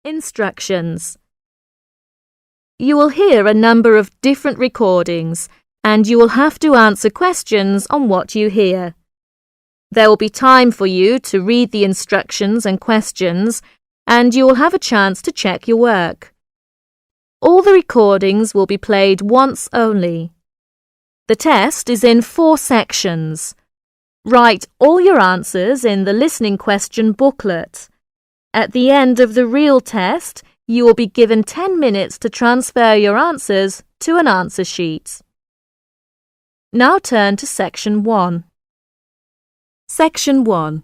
Instructions. You will hear a number of different recordings and you will have to answer questions on what you hear. There will be time for you to read the instructions and questions and you will have a chance to check your work. All the recordings will be played once only. The test is in 4 sections. Write all your answers in the listening question booklet. At the end of the real test, you will be given 10 minutes to transfer your answers to an answer sheet. Now turn to Section 1. Section 1.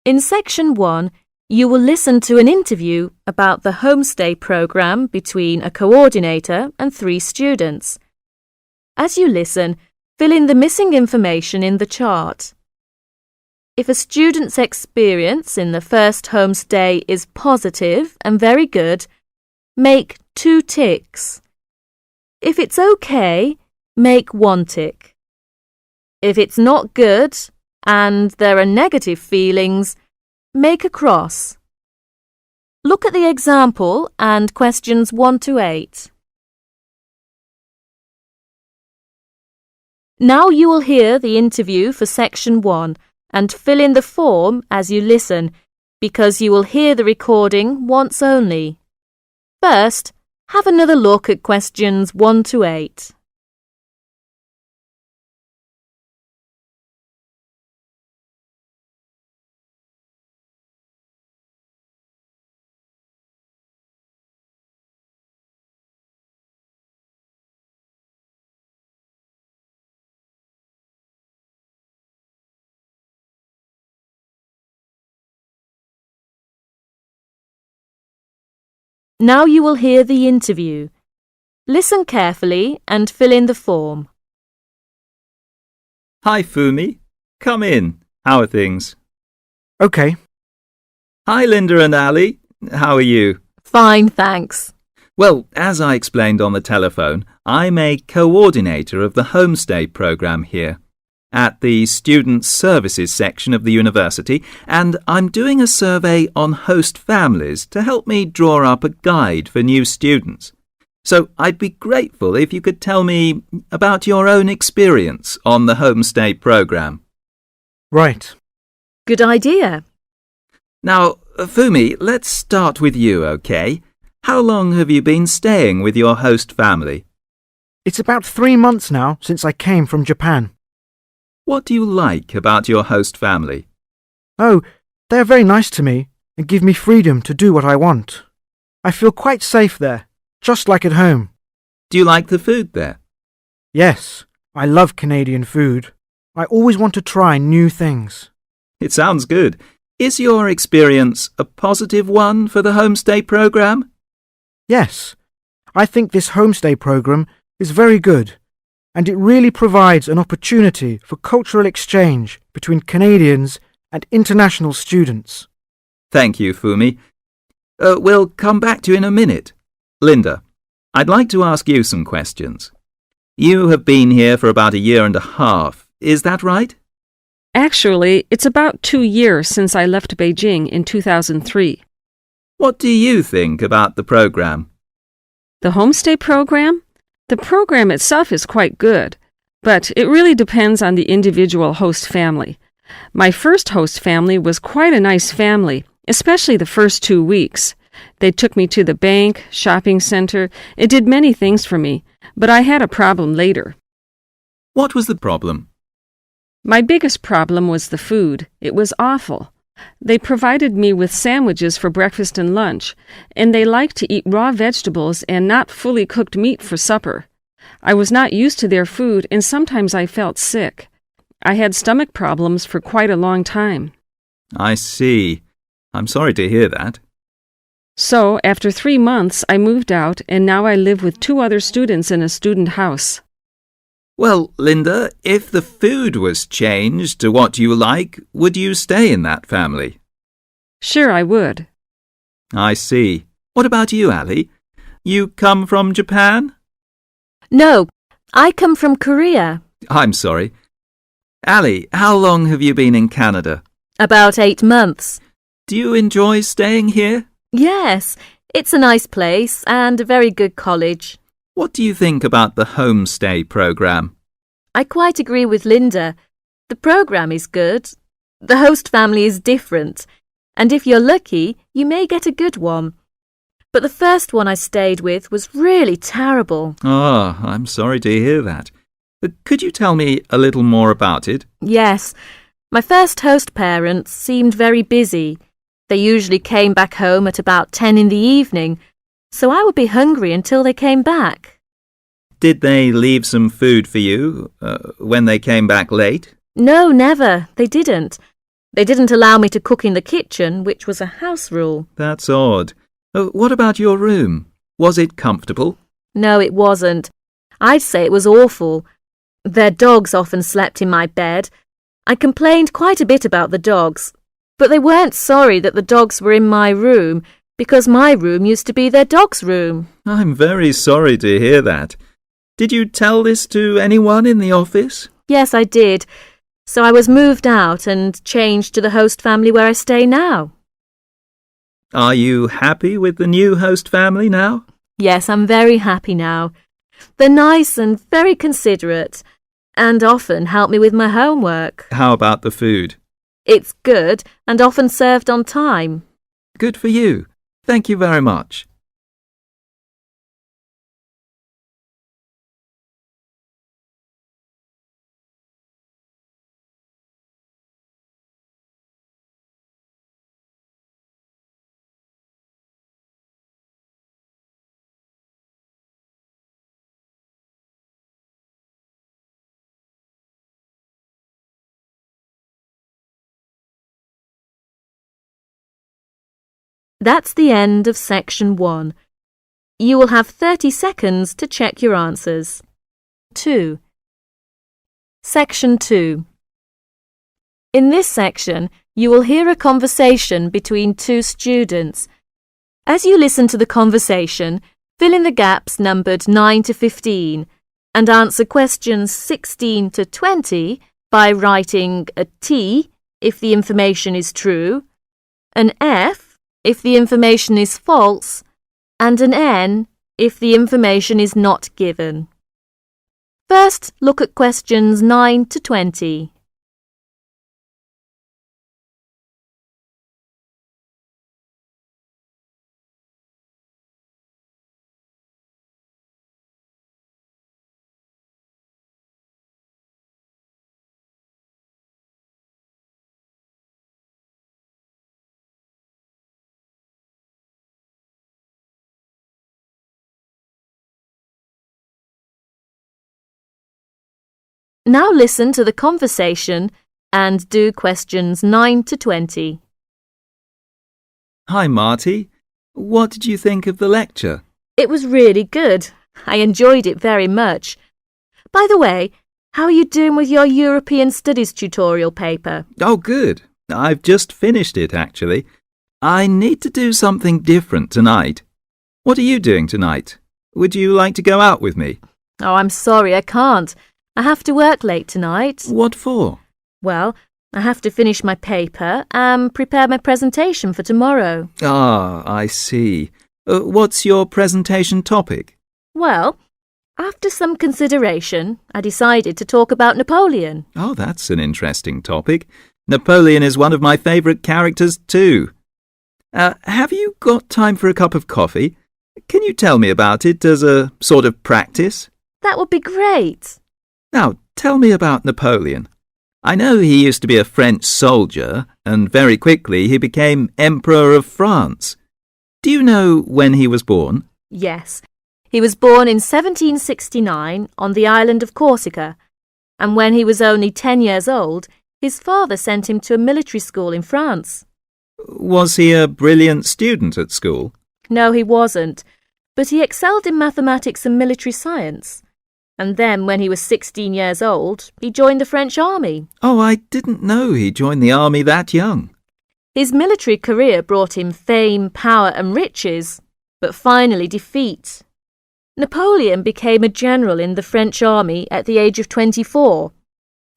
In Section 1, you will listen to an interview about the homestay program between a coordinator and 3 students. As you listen, fill in the missing information in the chart. If a student's experience in the first homestay is positive and very good, make 2 ticks. If it's okay, make 1 tick. If it's not good and there are negative feelings, make a cross. Look at the example and questions 1 to 8. Now you will hear the interview for Section 1 and fill in the form as you listen, because you will hear the recording once only. First, have another look at questions 1 to 8. Now you will hear the interview. Listen carefully and fill in the form. Hi, Fumi. Come in. How are things? OK. Hi, Linda and Ali. How are you? Fine, thanks. Well, as I explained on the telephone, I'm a coordinator of the homestay program here at the Student Services section of the university, and I'm doing a survey on host families to help me draw up a guide for new students. So I'd be grateful if you could tell me about your own experience on the homestay program. Right. Good idea. Now, Fumi, let's start with you, OK? How long have you been staying with your host family? It's about 3 months now since I came from Japan. What do you like about your host family? Oh, they're very nice to me and give me freedom to do what I want. I feel quite safe there, just like at home. Do you like the food there? Yes, I love Canadian food. I always want to try new things. It sounds good. Is your experience a positive one for the homestay program? Yes, I think this homestay program is very good, and it really provides an opportunity for cultural exchange between Canadians and international students. Thank you, Fumi. We'll come back to you in a minute. Linda, I'd like to ask you some questions. You have been here for about 1.5 years, is that right? Actually, it's about 2 years since I left Beijing in 2003. What do you think about the program? The homestay program? The program itself is quite good, but it really depends on the individual host family. My first host family was quite a nice family, especially the first 2 weeks. They took me to the bank, shopping center, and did many things for me, but I had a problem later. What was the problem? My biggest problem was the food. It was awful. They provided me with sandwiches for breakfast and lunch, and they liked to eat raw vegetables and not fully cooked meat for supper. I was not used to their food, and sometimes I felt sick. I had stomach problems for quite a long time. I see. I'm sorry to hear that. So, after 3 months, I moved out, and now I live with 2 other students in a student house. Well, Linda, if the food was changed to what you like, would you stay in that family? Sure, I would. I see. What about you, Ali? You come from Japan? No, I come from Korea. I'm sorry. Ali, how long have you been in Canada? About 8 months. Do you enjoy staying here? Yes, it's a nice place and a very good college. What do you think about the homestay program? I quite agree with Linda. The program is good. The host family is different, and if you're lucky, you may get a good one. But the first one I stayed with was really terrible. Oh, I'm sorry to hear that. Could you tell me a little more about it? Yes, my first host parents seemed very busy. They usually came back home at about 10 in the evening, so I would be hungry until they came back. Did they leave some food for you when they came back late? No, never. They didn't. They didn't allow me to cook in the kitchen, which was a house rule. That's odd. What about your room? Was it comfortable? No, it wasn't. I'd say it was awful. Their dogs often slept in my bed. I complained quite a bit about the dogs, but they weren't sorry that the dogs were in my room because my room used to be their dog's room. I'm very sorry to hear that. Did you tell this to anyone in the office? Yes, I did. So I was moved out and changed to the host family where I stay now. Are you happy with the new host family now? Yes, I'm very happy now. They're nice and very considerate and often help me with my homework. How about the food? It's good and often served on time. Good for you. Thank you very much. That's the end of section 1. You will have 30 seconds to check your answers. 2. Section 2. In this section, you will hear a conversation between two students. As you listen to the conversation, fill in the gaps numbered 9 to 15 and answer questions 16 to 20 by writing a T if the information is true, an F if the information is false, and an N if the information is not given. First, look at questions 9 to 20. Now listen to the conversation and do questions 9 to 20. Hi, Marty. What did you think of the lecture? It was really good. I enjoyed it very much. By the way, how are you doing with your European Studies tutorial paper? Oh, good. I've just finished it, actually. I need to do something different tonight. What are you doing tonight? Would you like to go out with me? Oh, I'm sorry, I can't. I have to work late tonight. What for? Well, I have to finish my paper and prepare my presentation for tomorrow. Ah, I see. What's your presentation topic? Well, after some consideration, I decided to talk about Napoleon. Oh, that's an interesting topic. Napoleon is one of my favourite characters too. Have you got time for a cup of coffee? Can you tell me about it as a sort of practice? That would be great. Now, tell me about Napoleon. I know he used to be a French soldier, and very quickly he became Emperor of France. Do you know when he was born? Yes. He was born in 1769 on the island of Corsica, and when he was only 10 years old, his father sent him to a military school in France. Was he a brilliant student at school? No, he wasn't, but he excelled in mathematics and military science. And then, when he was 16 years old, he joined the French army. Oh, I didn't know he joined the army that young. His military career brought him fame, power and riches, but finally defeat. Napoleon became a general in the French army at the age of 24.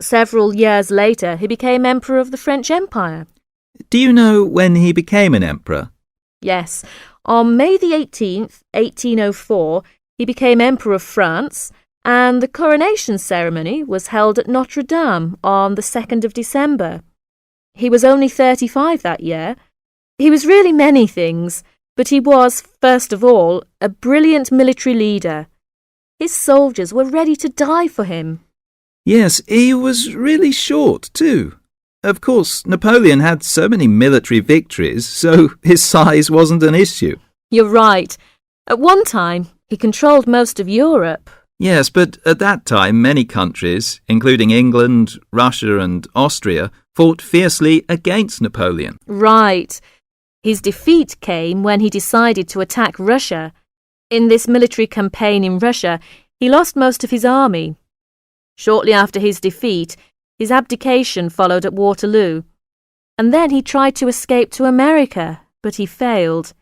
Several years later, he became Emperor of the French Empire. Do you know when he became an emperor? Yes. On May the 18th, 1804, he became Emperor of France, and the coronation ceremony was held at Notre Dame on the 2nd of December. He was only 35 that year. He was really many things, but he was, first of all, a brilliant military leader. His soldiers were ready to die for him. Yes, he was really short too. Of course, Napoleon had so many military victories, so his size wasn't an issue. You're right. At one time, he controlled most of Europe. Yes, but at that time many countries, including England, Russia and Austria, fought fiercely against Napoleon. Right. His defeat came when he decided to attack Russia. In this military campaign in Russia, he lost most of his army. Shortly after his defeat, his abdication followed at Waterloo. And then he tried to escape to America, but he failed.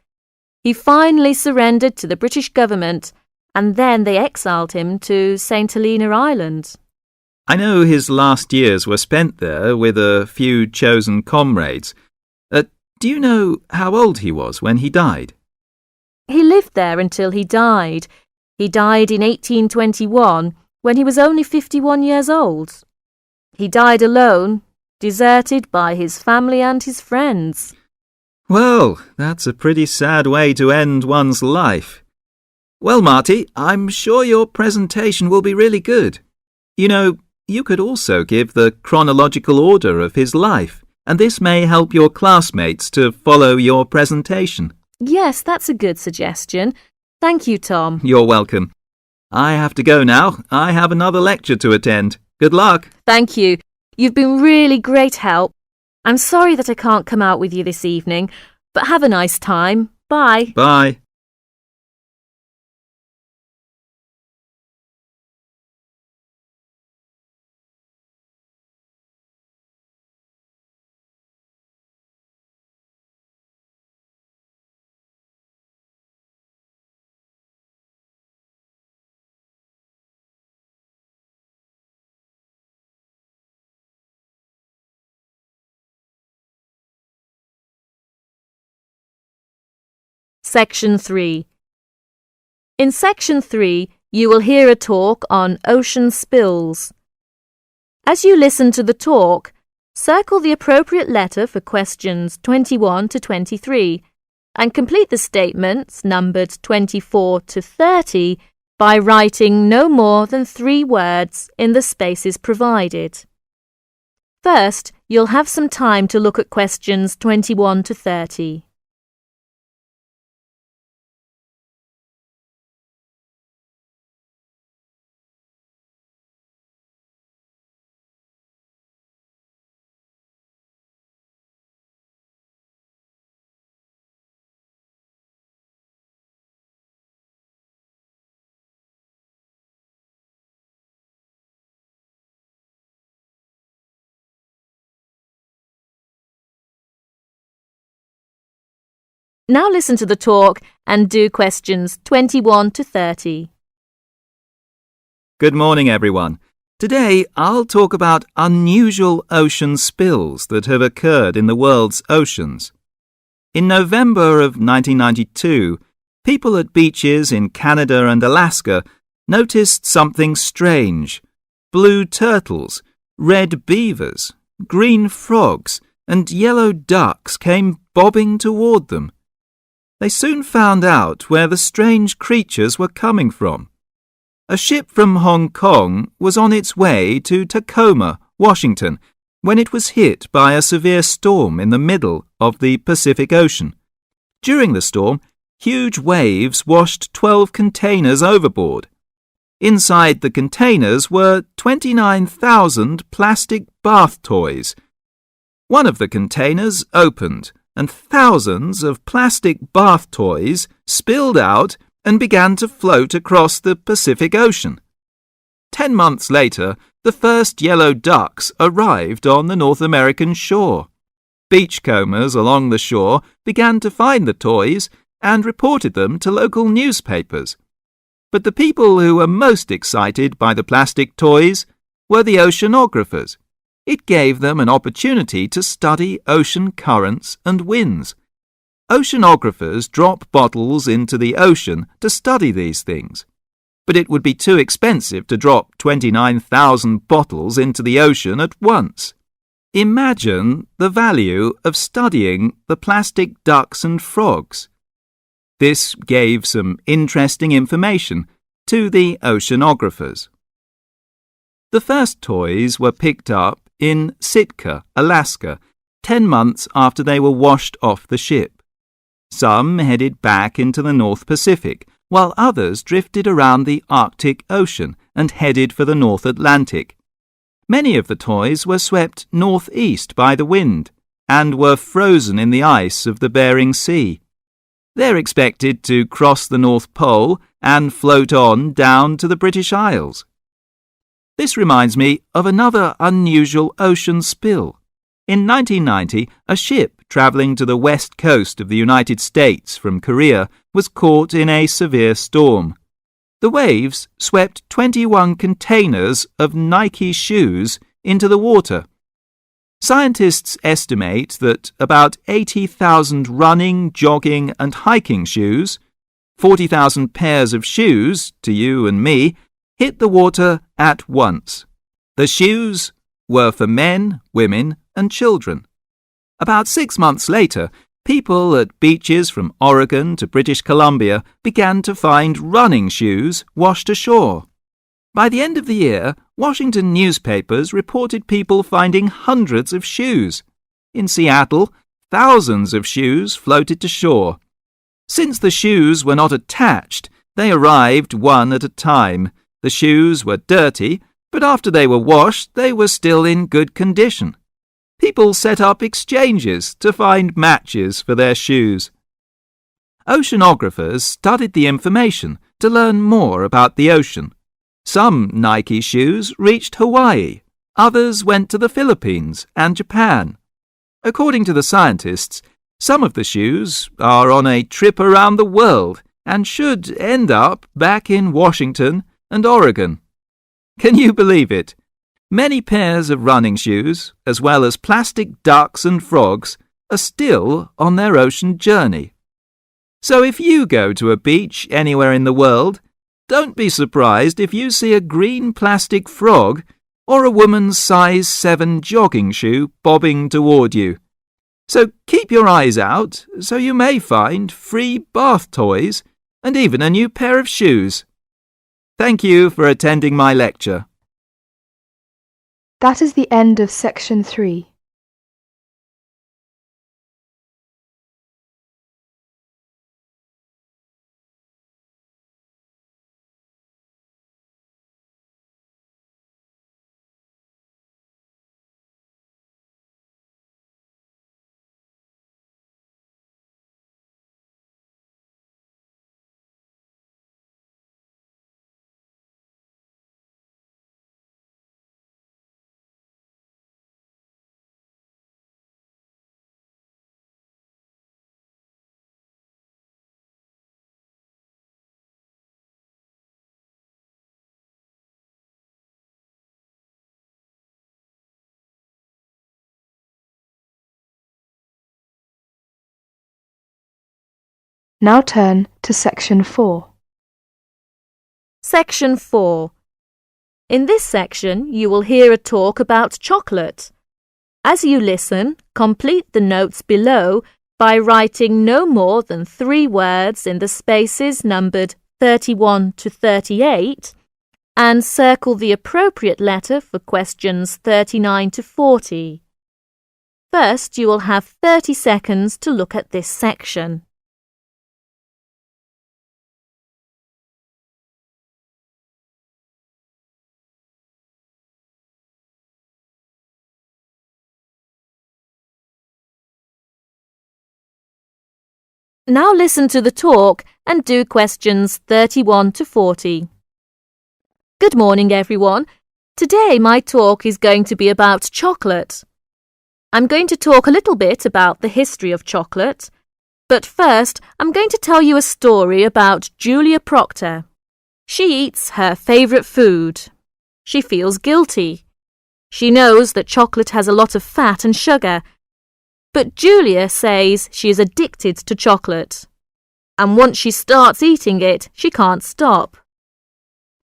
He finally surrendered to the British government, and then they exiled him to St. Helena Island. I know his last years were spent there with a few chosen comrades. Do you know how old he was when he died? He lived there until he died. He died in 1821 when he was only 51 years old. He died alone, deserted by his family and his friends. Well, that's a pretty sad way to end one's life. Well, Marty, I'm sure your presentation will be really good. You know, you could also give the chronological order of his life, and this may help your classmates to follow your presentation. Yes, that's a good suggestion. Thank you, Tom. You're welcome. I have to go now. I have another lecture to attend. Good luck. Thank you. You've been really great help. I'm sorry that I can't come out with you this evening, but have a nice time. Bye. Bye. Section 3. In Section 3, you will hear a talk on ocean spills. As you listen to the talk, circle the appropriate letter for questions 21 to 23 and complete the statements numbered 24 to 30 by writing no more than 3 words in the spaces provided. First, you'll have some time to look at questions 21 to 30. Now listen to the talk and do questions 21 to 30. Good morning, everyone. Today, I'll talk about unusual ocean spills that have occurred in the world's oceans. In November of 1992, people at beaches in Canada and Alaska noticed something strange. Blue turtles, red beavers, green frogs, and yellow ducks came bobbing toward them. They soon found out where the strange creatures were coming from. A ship from Hong Kong was on its way to Tacoma, Washington, when it was hit by a severe storm in the middle of the Pacific Ocean. During the storm, huge waves washed 12 containers overboard. Inside the containers were 29,000 plastic bath toys. One of the containers opened, and thousands of plastic bath toys spilled out and began to float across the Pacific Ocean. 10 months later, the first yellow ducks arrived on the North American shore. Beachcombers along the shore began to find the toys and reported them to local newspapers. But the people who were most excited by the plastic toys were the oceanographers. It gave them an opportunity to study ocean currents and winds. Oceanographers drop bottles into the ocean to study these things, but it would be too expensive to drop 29,000 bottles into the ocean at once. Imagine the value of studying the plastic ducks and frogs. This gave some interesting information to the oceanographers. The first toys were picked up in Sitka, Alaska, 10 months after they were washed off the ship. Some headed back into the North Pacific, while others drifted around the Arctic Ocean and headed for the North Atlantic. Many of the toys were swept northeast by the wind and were frozen in the ice of the Bering Sea. They're expected to cross the North Pole and float on down to the British Isles. This reminds me of another unusual ocean spill. In 1990, a ship travelling to the west coast of the United States from Korea was caught in a severe storm. The waves swept 21 containers of Nike shoes into the water. Scientists estimate that about 80,000 running, jogging and hiking shoes, 40,000 pairs of shoes, to you and me, hit the water at once. The shoes were for men, women and children. About 6 months later, people at beaches from Oregon to British Columbia began to find running shoes washed ashore. By the end of the year, Washington newspapers reported people finding hundreds of shoes. In Seattle, thousands of shoes floated to shore. Since the shoes were not attached, they arrived one at a time. The shoes were dirty, but after they were washed, they were still in good condition. People set up exchanges to find matches for their shoes. Oceanographers studied the information to learn more about the ocean. Some Nike shoes reached Hawaii, others went to the Philippines and Japan. According to the scientists, some of the shoes are on a trip around the world and should end up back in Washington and Oregon. Can you believe it? Many pairs of running shoes, as well as plastic ducks and frogs, are still on their ocean journey. So if you go to a beach anywhere in the world, don't be surprised if you see a green plastic frog or a woman's size 7 jogging shoe bobbing toward you. So keep your eyes out so you may find free bath toys and even a new pair of shoes. Thank you for attending my lecture. That is the end of section 3. Now turn to section 4. Section 4. In this section, you will hear a talk about chocolate. As you listen, complete the notes below by writing no more than 3 words in the spaces numbered 31 to 38 and circle the appropriate letter for questions 39 to 40. First, you will have 30 seconds to look at this section. Now listen to the talk and do questions 31 to 40. Good morning, everyone. Today my talk is going to be about chocolate. I'm going to talk a little bit about the history of chocolate, but first I'm going to tell you a story about Julia Proctor. She eats her favourite food. She feels guilty. She knows that chocolate has a lot of fat and sugar, But Julia says she is addicted to chocolate, and once she starts eating it, she can't stop.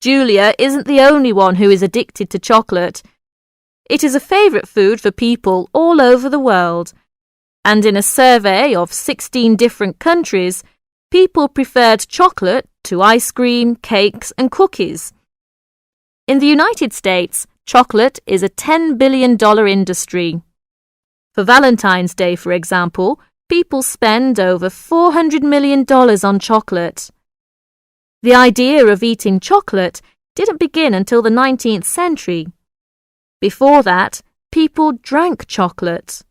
Julia isn't the only one who is addicted to chocolate. It is a favourite food for people all over the world, and in a survey of 16 different countries, people preferred chocolate to ice cream, cakes and cookies. In the United States, chocolate is a $10 billion industry. For Valentine's Day, for example, people spend over $400 million on chocolate. The idea of eating chocolate didn't begin until the 19th century. Before that, people drank chocolate.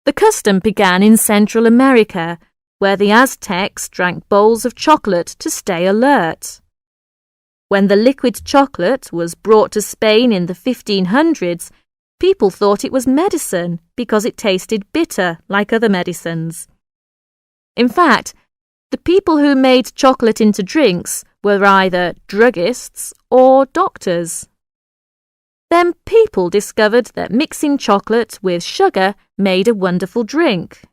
The custom began in Central America, where the Aztecs drank bowls of chocolate to stay alert. When the liquid chocolate was brought to Spain in the 1500s, people thought it was medicine because it tasted bitter like other medicines. In fact, the people who made chocolate into drinks were either druggists or doctors. Then people discovered that mixing chocolate with sugar made a wonderful drink.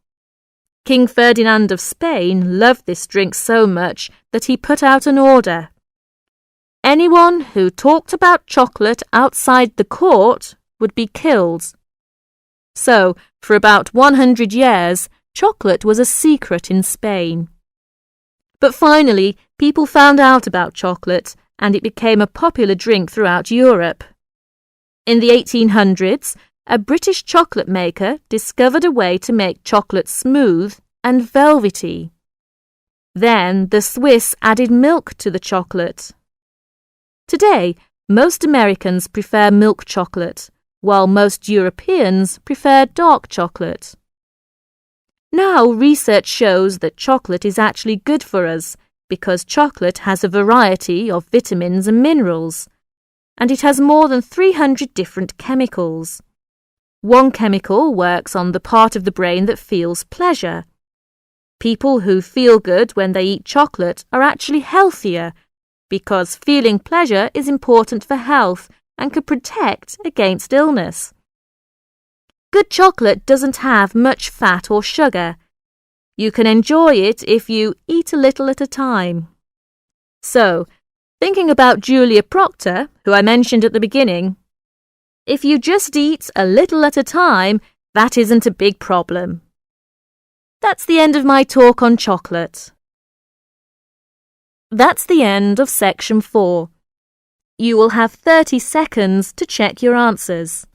King Ferdinand of Spain loved this drink so much that he put out an order. Anyone who talked about chocolate outside the court would be killed. So, for about 100 years, chocolate was a secret in Spain. But finally, people found out about chocolate and it became a popular drink throughout Europe. In the 1800s, a British chocolate maker discovered a way to make chocolate smooth and velvety. Then the Swiss added milk to the chocolate. Today, most Americans prefer milk chocolate, while most Europeans prefer dark chocolate. Now research shows that chocolate is actually good for us because chocolate has a variety of vitamins and minerals, and it has more than 300 different chemicals. One chemical works on the part of the brain that feels pleasure. People who feel good when they eat chocolate are actually healthier because feeling pleasure is important for health and can protect against illness. Good chocolate doesn't have much fat or sugar. You can enjoy it if you eat a little at a time. So, thinking about Julia Proctor, who I mentioned at the beginning, if you just eat a little at a time, that isn't a big problem. That's the end of my talk on chocolate. That's the end of section 4. You will have 30 seconds to check your answers.